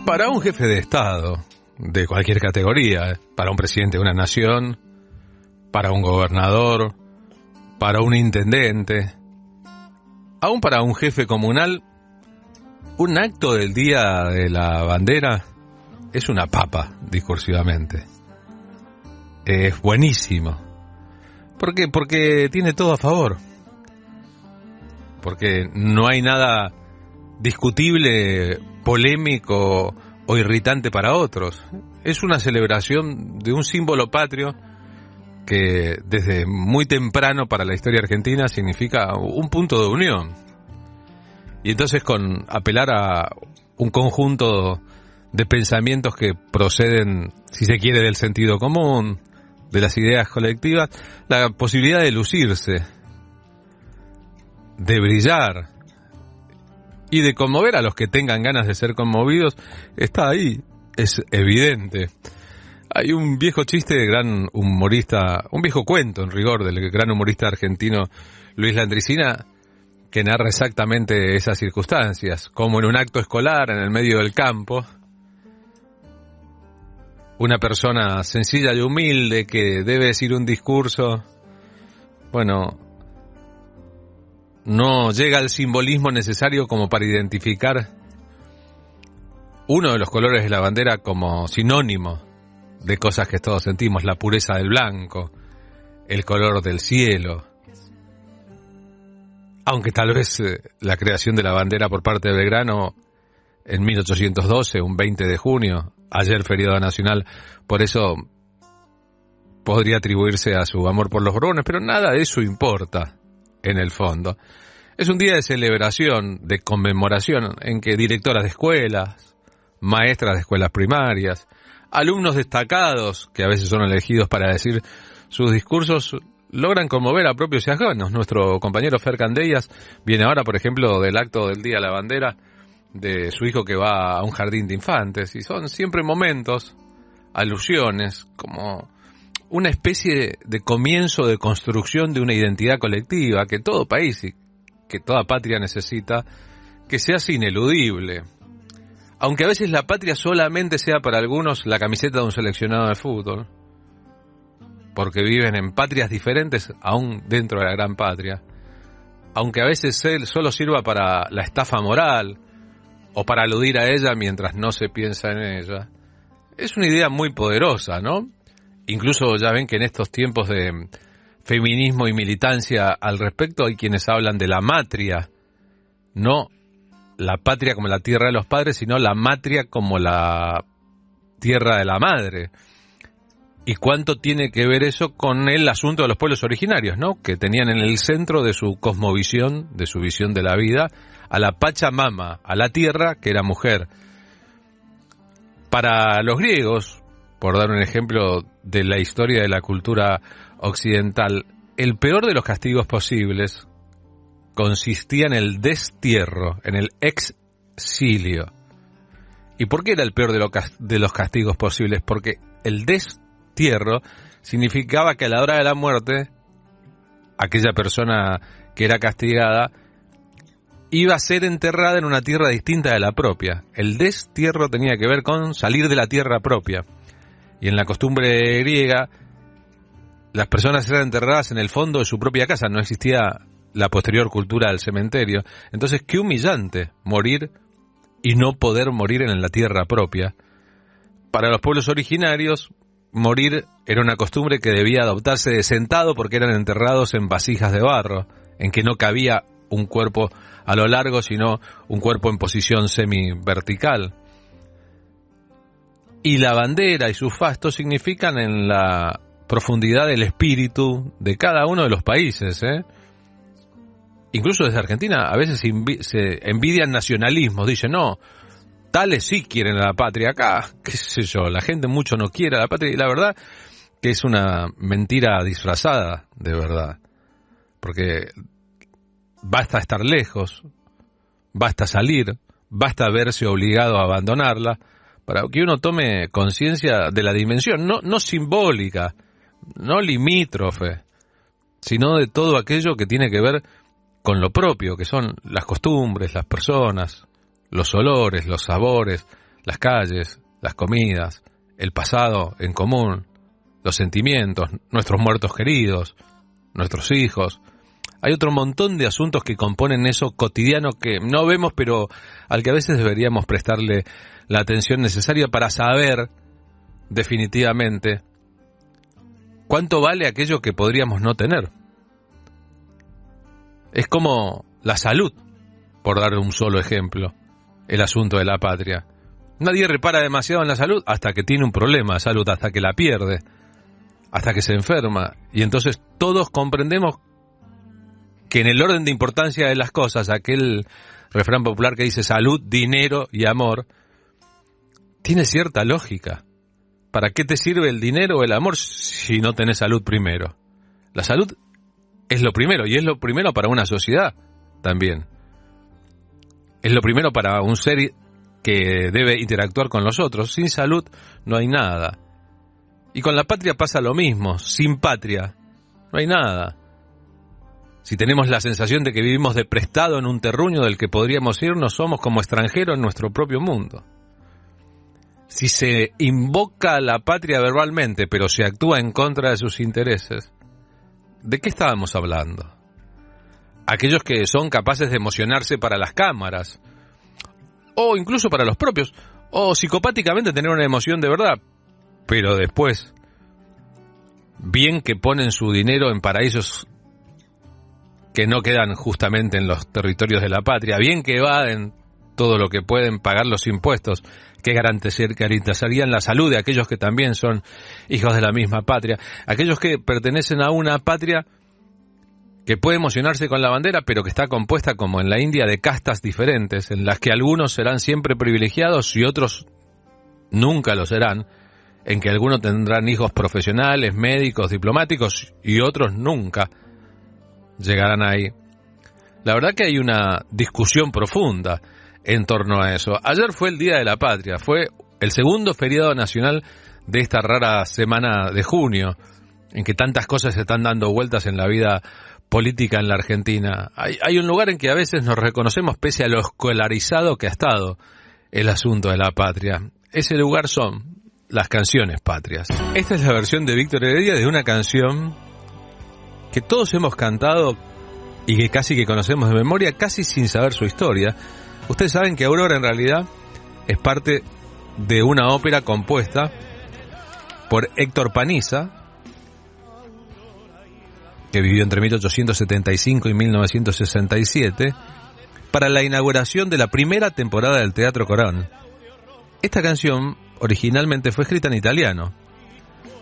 Para un jefe de Estado, de cualquier categoría, para un presidente de una nación, para un gobernador, para un intendente, aún para un jefe comunal, un acto del Día de la Bandera es una papa, discursivamente. Es buenísimo. ¿Por qué? Porque tiene todo a favor. Porque no hay nada discutible, polémico o irritante para otros. Es una celebración de un símbolo patrio que desde muy temprano para la historia argentina significa un punto de unión. Y entonces con apelar a un conjunto de pensamientos que proceden, si se quiere, del sentido común, de las ideas colectivas, la posibilidad de lucirse, de brillar y de conmover a los que tengan ganas de ser conmovidos, está ahí, es evidente. Hay un viejo chiste de gran humorista, un viejo cuento en rigor del gran humorista argentino Luis Landricina, que narra exactamente esas circunstancias, como en un acto escolar en el medio del campo, una persona sencilla y humilde que debe decir un discurso, bueno, no llega al simbolismo necesario como para identificar uno de los colores de la bandera como sinónimo de cosas que todos sentimos, la pureza del blanco, el color del cielo. Aunque tal vez la creación de la bandera por parte de Belgrano en 1812, un 20 de junio, ayer feriado nacional, por eso podría atribuirse a su amor por los Borbones, pero nada de eso importa en el fondo. Es un día de celebración, de conmemoración, en que directoras de escuelas, maestras de escuelas primarias, alumnos destacados, que a veces son elegidos para decir sus discursos, logran conmover a propios y ajenos. Nuestro compañero Fer Candellas viene ahora, por ejemplo, del acto del Día de la Bandera de su hijo que va a un jardín de infantes, y son siempre momentos, alusiones, como una especie de comienzo de construcción de una identidad colectiva que todo país y que toda patria necesita, que se hace ineludible. Aunque a veces la patria solamente sea para algunos la camiseta de un seleccionado de fútbol, porque viven en patrias diferentes aún dentro de la gran patria, aunque a veces solo sirva para la estafa moral o para aludir a ella mientras no se piensa en ella, es una idea muy poderosa, ¿no? Incluso ya ven que en estos tiempos de feminismo y militancia al respecto hay quienes hablan de la matria, no la patria como la tierra de los padres, sino la matria como la tierra de la madre. ¿Y cuánto tiene que ver eso con el asunto de los pueblos originarios, ¿no? Que tenían en el centro de su cosmovisión, de su visión de la vida, a la Pachamama, a la tierra que era mujer. Para los griegos, por dar un ejemplo de la historia de la cultura occidental, el peor de los castigos posibles consistía en el destierro, en el exilio. ¿Y por qué era el peor de los castigos posibles? Porque el destierro significaba que a la hora de la muerte, aquella persona que era castigada iba a ser enterrada en una tierra distinta de la propia. El destierro tenía que ver con salir de la tierra propia. Y en la costumbre griega, las personas eran enterradas en el fondo de su propia casa, no existía la posterior cultura del cementerio. Entonces, qué humillante morir y no poder morir en la tierra propia. Para los pueblos originarios, morir era una costumbre que debía adoptarse de sentado porque eran enterrados en vasijas de barro, en que no cabía un cuerpo a lo largo, sino un cuerpo en posición semi-vertical. Y la bandera y su fasto significan en la profundidad del espíritu de cada uno de los países, Incluso desde Argentina a veces se envidian nacionalismos, dicen, no, tales sí quieren a la patria, acá, qué sé yo, la gente mucho no quiere a la patria, y la verdad que es una mentira disfrazada de verdad, porque basta estar lejos, basta salir, basta verse obligado a abandonarla, para que uno tome conciencia de la dimensión, no simbólica, no limítrofe, sino de todo aquello que tiene que ver con lo propio, que son las costumbres, las personas, los olores, los sabores, las calles, las comidas, el pasado en común, los sentimientos, nuestros muertos queridos, nuestros hijos. Hay otro montón de asuntos que componen eso cotidiano que no vemos, pero al que a veces deberíamos prestarle la atención necesaria para saber definitivamente cuánto vale aquello que podríamos no tener. Es como la salud, por dar un solo ejemplo, el asunto de la patria. Nadie repara demasiado en la salud hasta que tiene un problema de salud, hasta que la pierde, hasta que se enferma. Y entonces todos comprendemos que en el orden de importancia de las cosas, aquel refrán popular que dice salud, dinero y amor, tiene cierta lógica. ¿Para qué te sirve el dinero o el amor si no tenés salud primero? La salud es lo primero, y es lo primero para una sociedad también. Es lo primero para un ser que debe interactuar con los otros. Sin salud no hay nada. Y con la patria pasa lo mismo. Sin patria no hay nada. Si tenemos la sensación de que vivimos de prestado en un terruño del que podríamos irnos, somos como extranjeros en nuestro propio mundo. Si se invoca a la patria verbalmente, pero se actúa en contra de sus intereses, ¿de qué estábamos hablando? Aquellos que son capaces de emocionarse para las cámaras, o incluso para los propios, o psicopáticamente tener una emoción de verdad, pero después, bien que ponen su dinero en paraísos que no quedan justamente en los territorios de la patria, bien que evaden todo lo que pueden pagar los impuestos, que garantizarían la salud de aquellos que también son hijos de la misma patria, aquellos que pertenecen a una patria que puede emocionarse con la bandera, pero que está compuesta, como en la India, de castas diferentes, en las que algunos serán siempre privilegiados y otros nunca lo serán, en que algunos tendrán hijos profesionales, médicos, diplomáticos, y otros nunca llegarán ahí. La verdad que hay una discusión profunda en torno a eso. Ayer fue el Día de la Patria, fue el segundo feriado nacional de esta rara semana de junio, en que tantas cosas se están dando vueltas en la vida política en la Argentina. Hay un lugar en que a veces nos reconocemos pese a lo escolarizado que ha estado el asunto de la patria. Ese lugar son las canciones patrias. Esta es la versión de Víctor Heredia de una canción que todos hemos cantado y que casi que conocemos de memoria, casi sin saber su historia. Ustedes saben que Aurora en realidad es parte de una ópera compuesta por Héctor Paniza, que vivió entre 1875 y 1967, para la inauguración de la primera temporada del Teatro Colón. Esta canción originalmente fue escrita en italiano,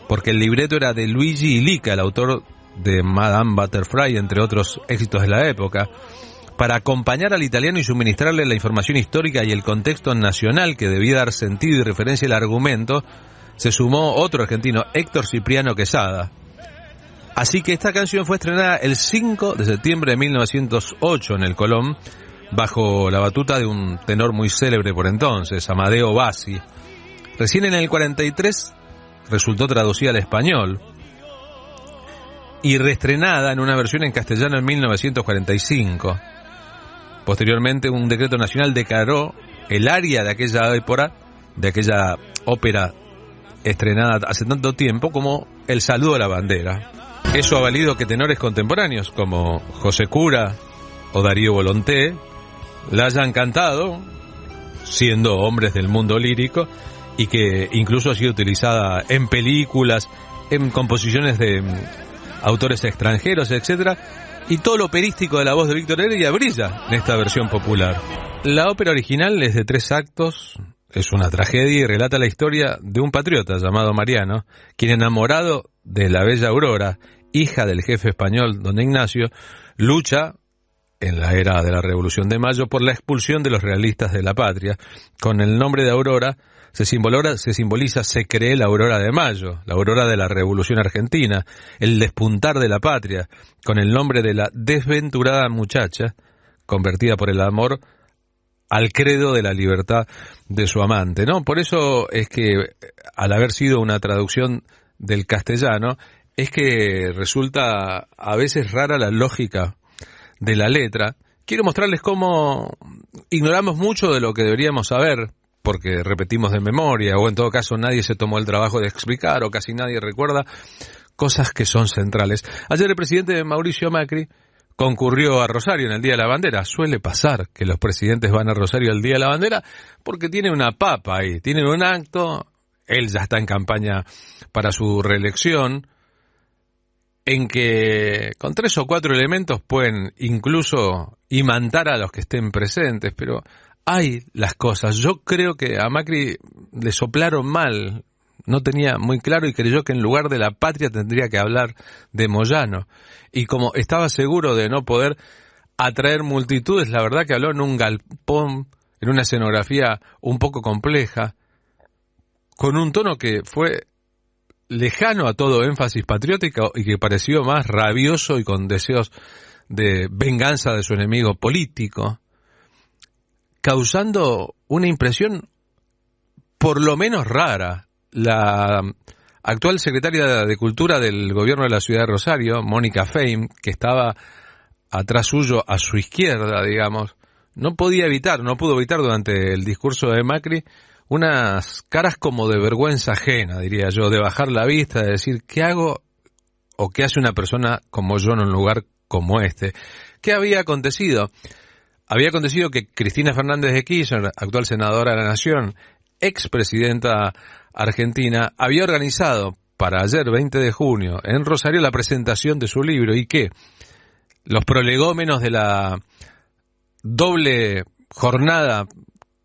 porque el libreto era de Luigi Illica, el autor de Madame Butterfly, entre otros éxitos de la época, para acompañar al italiano y suministrarle la información histórica y el contexto nacional que debía dar sentido y referencia al argumento. Se sumó otro argentino, Héctor Cipriano Quesada. Así que esta canción fue estrenada el 5 de septiembre de 1908 en el Colón, bajo la batuta de un tenor muy célebre por entonces, Amadeo Bassi. Recién en el 43 resultó traducida al español y reestrenada en una versión en castellano en 1945. Posteriormente, un decreto nacional declaró el aria de aquella ópera estrenada hace tanto tiempo como el saludo a la bandera. Eso ha valido que tenores contemporáneos como José Cura o Darío Volonté la hayan cantado, siendo hombres del mundo lírico, y que incluso ha sido utilizada en películas, en composiciones de autores extranjeros, etcétera, y todo lo operístico de la voz de Víctor Heredia brilla en esta versión popular. La ópera original es de 3 actos, es una tragedia y relata la historia de un patriota llamado Mariano, quien, enamorado de la bella Aurora, hija del jefe español don Ignacio, lucha en la era de la Revolución de Mayo por la expulsión de los realistas de la patria. Con el nombre de Aurora se cree la Aurora de Mayo, la aurora de la Revolución Argentina, el despuntar de la patria, con el nombre de la desventurada muchacha, convertida por el amor al credo de la libertad de su amante, ¿no? Por eso es que, al haber sido una traducción del castellano, es que resulta a veces rara la lógica de la letra. Quiero mostrarles cómo ignoramos mucho de lo que deberíamos saber porque repetimos de memoria, o en todo caso nadie se tomó el trabajo de explicar, o casi nadie recuerda cosas que son centrales. Ayer el presidente Mauricio Macri concurrió a Rosario en el Día de la Bandera. Suele pasar que los presidentes van a Rosario el Día de la Bandera porque tienen una papa ahí, tienen un acto, él ya está en campaña para su reelección, en que con 3 o 4 elementos pueden incluso imantar a los que estén presentes, pero hay las cosas. Yo creo que a Macri le soplaron mal, no tenía muy claro y creyó que en lugar de la patria tendría que hablar de Moyano. Y como estaba seguro de no poder atraer multitudes, la verdad que habló en un galpón, en una escenografía un poco compleja, con un tono que fue lejano a todo énfasis patriótico y que pareció más rabioso y con deseos de venganza de su enemigo político, causando una impresión por lo menos rara. La actual secretaria de Cultura del gobierno de la ciudad de Rosario, Mónica Feim, que estaba atrás suyo, a su izquierda, digamos, no pudo evitar durante el discurso de Macri unas caras como de vergüenza ajena, diría yo, de bajar la vista, de decir, ¿qué hago o qué hace una persona como yo en un lugar como este? ¿Qué había acontecido? Había acontecido que Cristina Fernández de Kirchner, actual senadora de la Nación, expresidenta argentina, había organizado para ayer, 20 de junio, en Rosario, la presentación de su libro, y que los prolegómenos de la doble jornada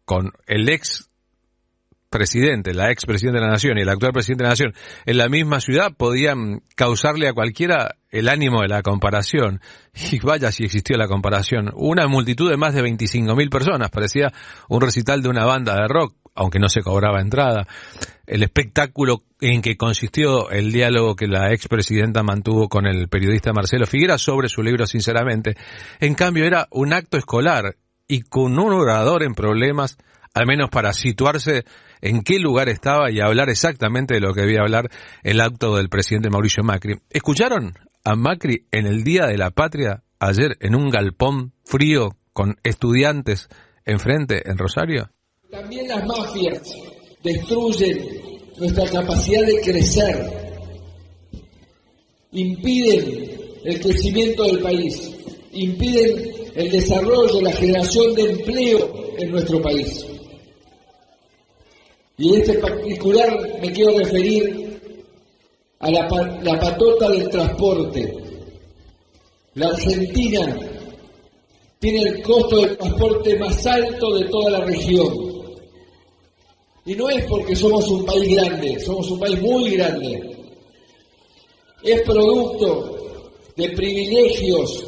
con el expresidente, la expresidenta de la Nación y el actual presidente de la Nación en la misma ciudad podían causarle a cualquiera el ánimo de la comparación. Y vaya si existió la comparación. Una multitud de más de 25.000 personas, parecía un recital de una banda de rock, aunque no se cobraba entrada. El espectáculo en que consistió el diálogo que la expresidenta mantuvo con el periodista Marcelo Figueras sobre su libro Sinceramente, en cambio era un acto escolar y con un orador en problemas, al menos para situarse en qué lugar estaba y hablar exactamente de lo que debía hablar el acto del presidente Mauricio Macri. ¿Escucharon a Macri en el Día de la Patria ayer en un galpón frío con estudiantes enfrente en Rosario? También las mafias destruyen nuestra capacidad de crecer, impiden el crecimiento del país, impiden el desarrollo, la generación de empleo en nuestro país. Y en este particular me quiero referir a la patota del transporte. La Argentina tiene el costo del transporte más alto de toda la región. Y no es porque somos un país grande, somos un país muy grande. Es producto de privilegios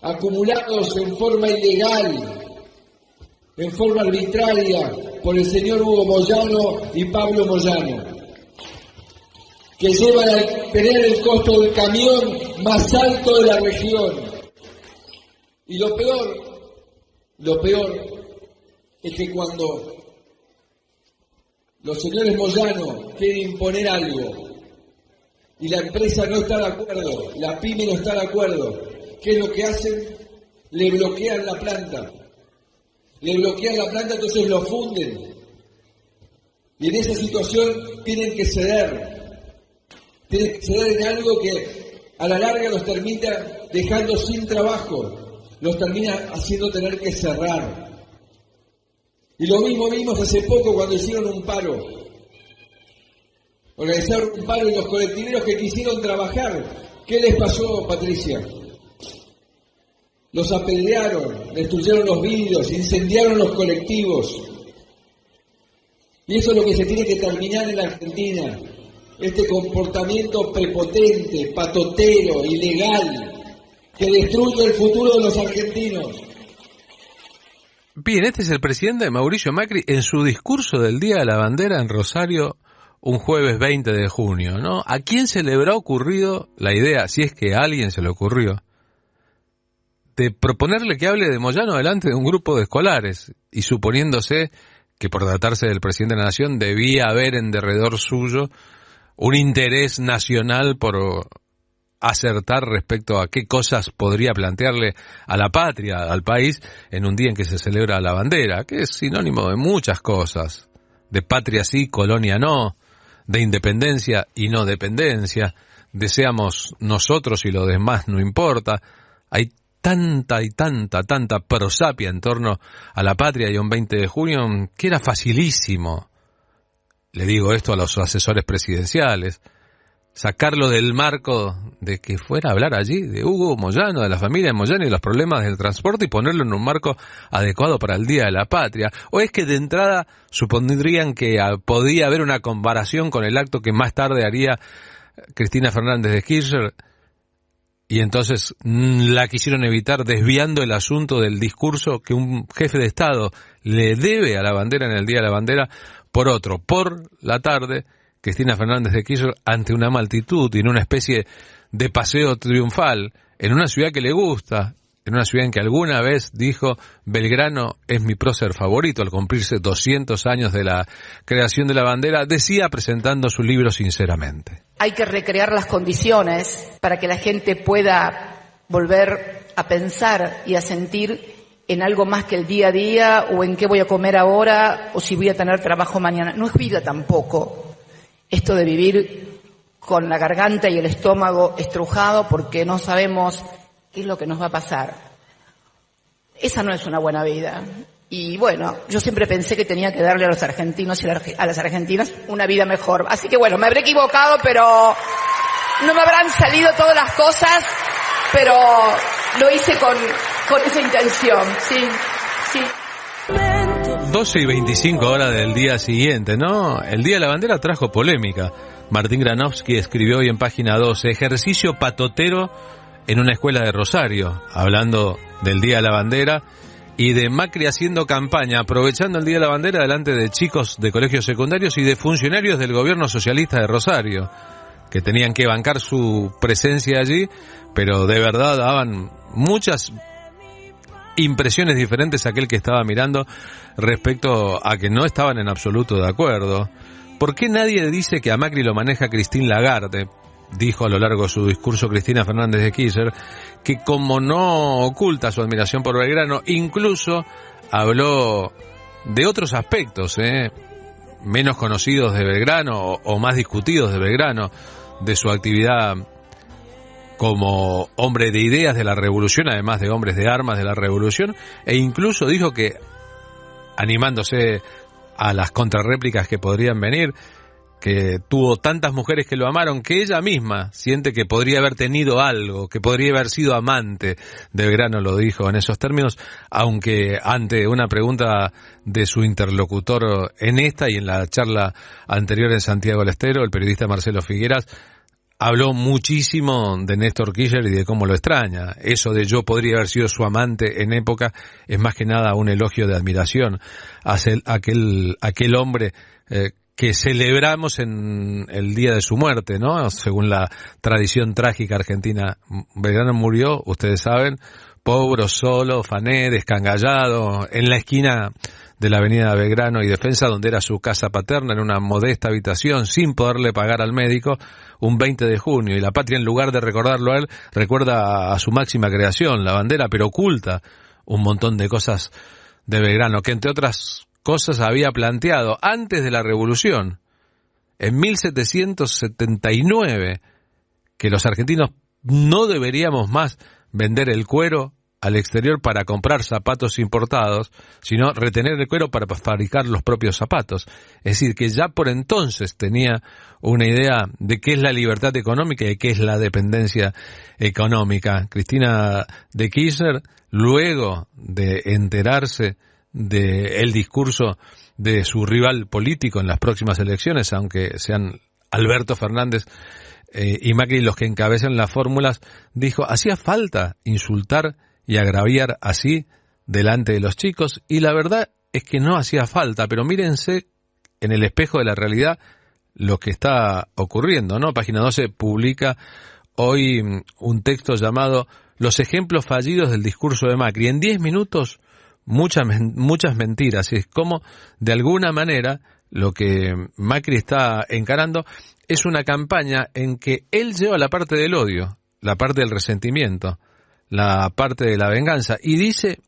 acumulados en forma ilegal, en forma arbitraria, por el señor Hugo Moyano y Pablo Moyano, que llevan a tener el costo del camión más alto de la región. Y lo peor es que cuando los señores Moyano quieren imponer algo y la empresa no está de acuerdo, la pyme no está de acuerdo, ¿qué es lo que hacen? Le bloquean la planta. Entonces lo funden. Y en esa situación tienen que ceder en algo que a la larga los termina dejando sin trabajo, los termina haciendo tener que cerrar. Y lo mismo vimos hace poco cuando hicieron un paro. Organizaron un paro y los colectiveros que quisieron trabajar, ¿qué les pasó, Patricia? Los apedrearon, destruyeron los vidrios, incendiaron los colectivos. Y eso es lo que se tiene que terminar en la Argentina. Este comportamiento prepotente, patotero, ilegal, que destruye el futuro de los argentinos. Bien, este es el presidente Mauricio Macri en su discurso del Día de la Bandera en Rosario, un jueves 20 de junio, ¿no? ¿A quién se le habrá ocurrido la idea, si es que a alguien se le ocurrió, de proponerle que hable de Moyano delante de un grupo de escolares, y suponiéndose que por tratarse del presidente de la Nación debía haber en derredor suyo un interés nacional por acertar respecto a qué cosas podría plantearle a la patria, al país, en un día en que se celebra la bandera, que es sinónimo de muchas cosas, de patria sí, colonia no, de independencia y no dependencia, deseamos nosotros y lo demás no importa. Hay tanta y tanta prosapia en torno a la patria y a un 20 de junio que era facilísimo, le digo esto a los asesores presidenciales, sacarlo del marco de que fuera a hablar allí de Hugo Moyano, de la familia Moyano y los problemas del transporte, y ponerlo en un marco adecuado para el Día de la Patria. ¿O es que de entrada supondrían que podía haber una comparación con el acto que más tarde haría Cristina Fernández de Kirchner, y entonces la quisieron evitar desviando el asunto del discurso que un jefe de Estado le debe a la bandera en el Día de la Bandera por otro? Por la tarde, Cristina Fernández de Kirchner, ante una multitud y en una especie de paseo triunfal, en una ciudad que le gusta, en una ciudad en que alguna vez dijo Belgrano es mi prócer favorito, al cumplirse 200 años de la creación de la bandera, decía presentando su libro Sinceramente: hay que recrear las condiciones para que la gente pueda volver a pensar y a sentir en algo más que el día a día, o en qué voy a comer ahora, o si voy a tener trabajo mañana. No es vida tampoco esto de vivir con la garganta y el estómago estrujado porque no sabemos qué es lo que nos va a pasar. Esa no es una buena vida. Y bueno, yo siempre pensé que tenía que darle a los argentinos y a las argentinas una vida mejor. Así que bueno, me habré equivocado, pero no me habrán salido todas las cosas, pero lo hice con esa intención, sí. 12:25 del día siguiente, ¿no? El Día de la Bandera trajo polémica. Martín Granovsky escribió hoy en página 12, ejercicio patotero en una escuela de Rosario, hablando del Día de la Bandera y de Macri haciendo campaña, aprovechando el Día de la Bandera delante de chicos de colegios secundarios y de funcionarios del gobierno socialista de Rosario, que tenían que bancar su presencia allí, pero de verdad daban muchas impresiones diferentes a aquel que estaba mirando respecto a que no estaban en absoluto de acuerdo. ¿Por qué nadie dice que a Macri lo maneja Christine Lagarde? Dijo a lo largo de su discurso Cristina Fernández de Kirchner, que como no oculta su admiración por Belgrano, incluso habló de otros aspectos, menos conocidos de Belgrano o más discutidos de Belgrano, de su actividad como hombre de ideas de la revolución, además de hombres de armas de la revolución, e incluso dijo que, animándose a las contrarréplicas que podrían venir, que tuvo tantas mujeres que lo amaron, que ella misma siente que podría haber tenido algo, que podría haber sido amante de Belgrano, lo dijo en esos términos, aunque ante una pregunta de su interlocutor en esta y en la charla anterior en Santiago del Estero, el periodista Marcelo Figueras, habló muchísimo de Néstor Kirchner y de cómo lo extraña. Eso de yo podría haber sido su amante en época es más que nada un elogio de admiración hacia aquel hombre que celebramos en el día de su muerte, ¿no? Según la tradición trágica argentina. Belgrano murió, ustedes saben, pobre, solo, fané, descangallado, en la esquina de la avenida Belgrano y Defensa, donde era su casa paterna, en una modesta habitación, sin poderle pagar al médico, un 20 de junio. Y la patria, en lugar de recordarlo a él, recuerda a su máxima creación, la bandera, pero oculta un montón de cosas de Belgrano, que entre otras cosas había planteado antes de la Revolución, en 1779, que los argentinos no deberíamos más vender el cuero al exterior para comprar zapatos importados, sino retener el cuero para fabricar los propios zapatos. Es decir, que ya por entonces tenía una idea de qué es la libertad económica y de qué es la dependencia económica. Cristina de Kirchner, luego de enterarse del discurso de su rival político en las próximas elecciones, aunque sean Alberto Fernández y Macri los que encabezan las fórmulas, dijo, hacía falta insultar y agraviar así delante de los chicos, y la verdad es que no hacía falta, pero mírense en el espejo de la realidad lo que está ocurriendo, ¿no? Página 12 publica hoy un texto llamado Los ejemplos fallidos del discurso de Macri. En 10 minutos, muchas mentiras, y es como, de alguna manera, lo que Macri está encarando es una campaña en que él lleva la parte del odio, la parte del resentimiento, la parte de la venganza, y dice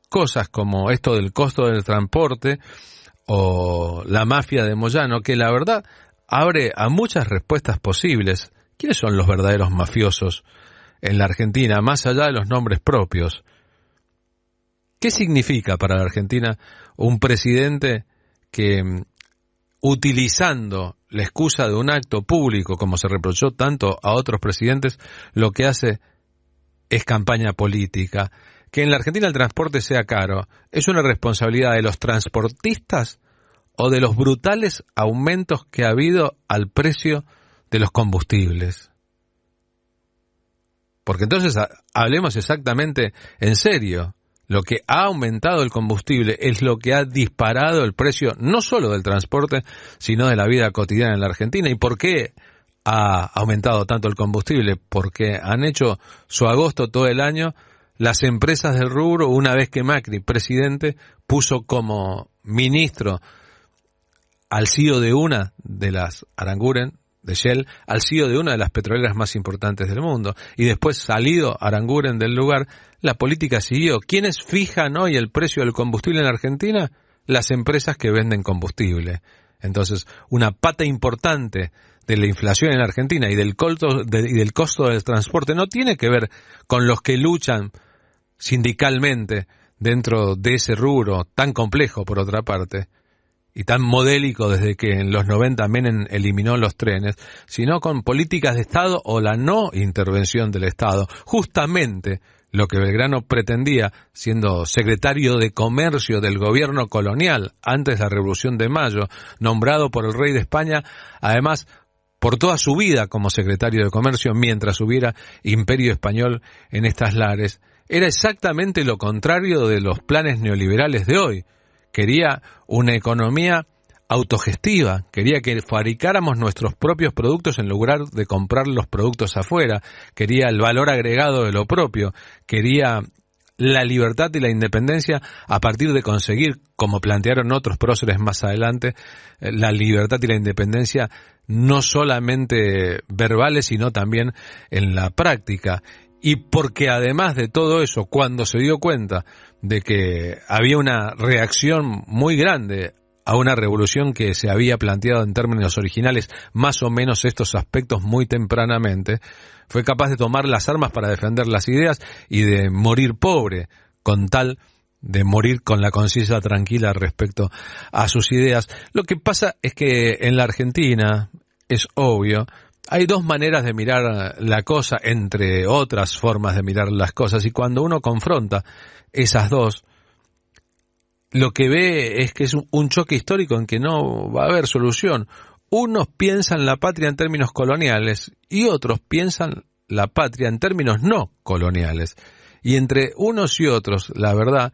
cosas como esto del costo del transporte o la mafia de Moyano, que la verdad abre a muchas respuestas posibles. ¿Quiénes son los verdaderos mafiosos en la Argentina, más allá de los nombres propios? ¿Qué significa para la Argentina un presidente que, utilizando la excusa de un acto público, como se reprochó tanto a otros presidentes, lo que hace es campaña política? Que en la Argentina el transporte sea caro, ¿es una responsabilidad de los transportistas o de los brutales aumentos que ha habido al precio de los combustibles? Porque entonces hablemos exactamente en serio. Lo que ha aumentado el combustible es lo que ha disparado el precio no solo del transporte, sino de la vida cotidiana en la Argentina. ¿Y por qué ha aumentado tanto el combustible? Porque han hecho su agosto todo el año las empresas del rubro, una vez que Macri, presidente, puso como ministro al CEO de una de las Aranguren, de Shell, al CEO de una de las petroleras más importantes del mundo. Y después, salido Aranguren del lugar, la política siguió. ¿Quiénes fijan hoy el precio del combustible en la Argentina? Las empresas que venden combustible. Entonces, una pata importante de la inflación en la Argentina y del costo del transporte no tiene que ver con los que luchan sindicalmente dentro de ese rubro tan complejo, por otra parte, y tan modélico desde que en los 90 Menem eliminó los trenes, sino con políticas de Estado o la no intervención del Estado. Justamente lo que Belgrano pretendía, siendo secretario de Comercio del gobierno colonial antes de la Revolución de Mayo, nombrado por el rey de España, además por toda su vida como secretario de Comercio mientras hubiera imperio español en estas lares, era exactamente lo contrario de los planes neoliberales de hoy. Quería una economía autogestiva, quería que fabricáramos nuestros propios productos en lugar de comprar los productos afuera, quería el valor agregado de lo propio, quería la libertad y la independencia a partir de conseguir, como plantearon otros próceres más adelante, la libertad y la independencia no solamente verbales, sino también en la práctica. Y porque además de todo eso, cuando se dio cuenta de que había una reacción muy grande a una revolución que se había planteado en términos originales, más o menos estos aspectos muy tempranamente, fue capaz de tomar las armas para defender las ideas y de morir pobre, con tal de morir con la conciencia tranquila respecto a sus ideas. Lo que pasa es que en la Argentina, es obvio, hay dos maneras de mirar la cosa, entre otras formas de mirar las cosas, y cuando uno confronta esas dos, lo que ve es que es un choque histórico en que no va a haber solución. Unos piensan la patria en términos coloniales y otros piensan la patria en términos no coloniales. Y entre unos y otros, la verdad,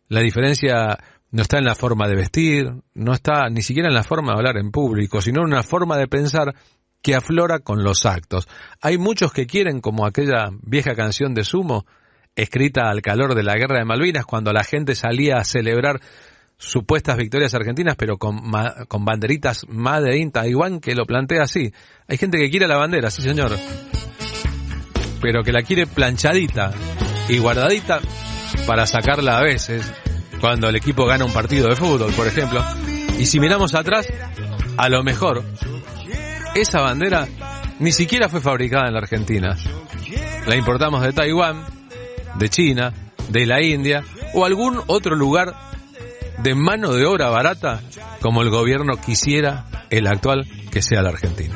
la diferencia no está en la forma de vestir, no está ni siquiera en la forma de hablar en público, sino en una forma de pensar que aflora con los actos. Hay muchos que quieren, como aquella vieja canción de Sumo, escrita al calor de la Guerra de Malvinas, cuando la gente salía a celebrar supuestas victorias argentinas, pero con banderitas Made in Taiwán, que lo plantea así. Hay gente que quiere la bandera, sí señor, pero que la quiere planchadita y guardadita para sacarla a veces, cuando el equipo gana un partido de fútbol, por ejemplo. Y si miramos atrás, a lo mejor esa bandera ni siquiera fue fabricada en la Argentina. La importamos de Taiwán, de China, de la India o algún otro lugar de mano de obra barata, como el gobierno quisiera, el actual, que sea la Argentina.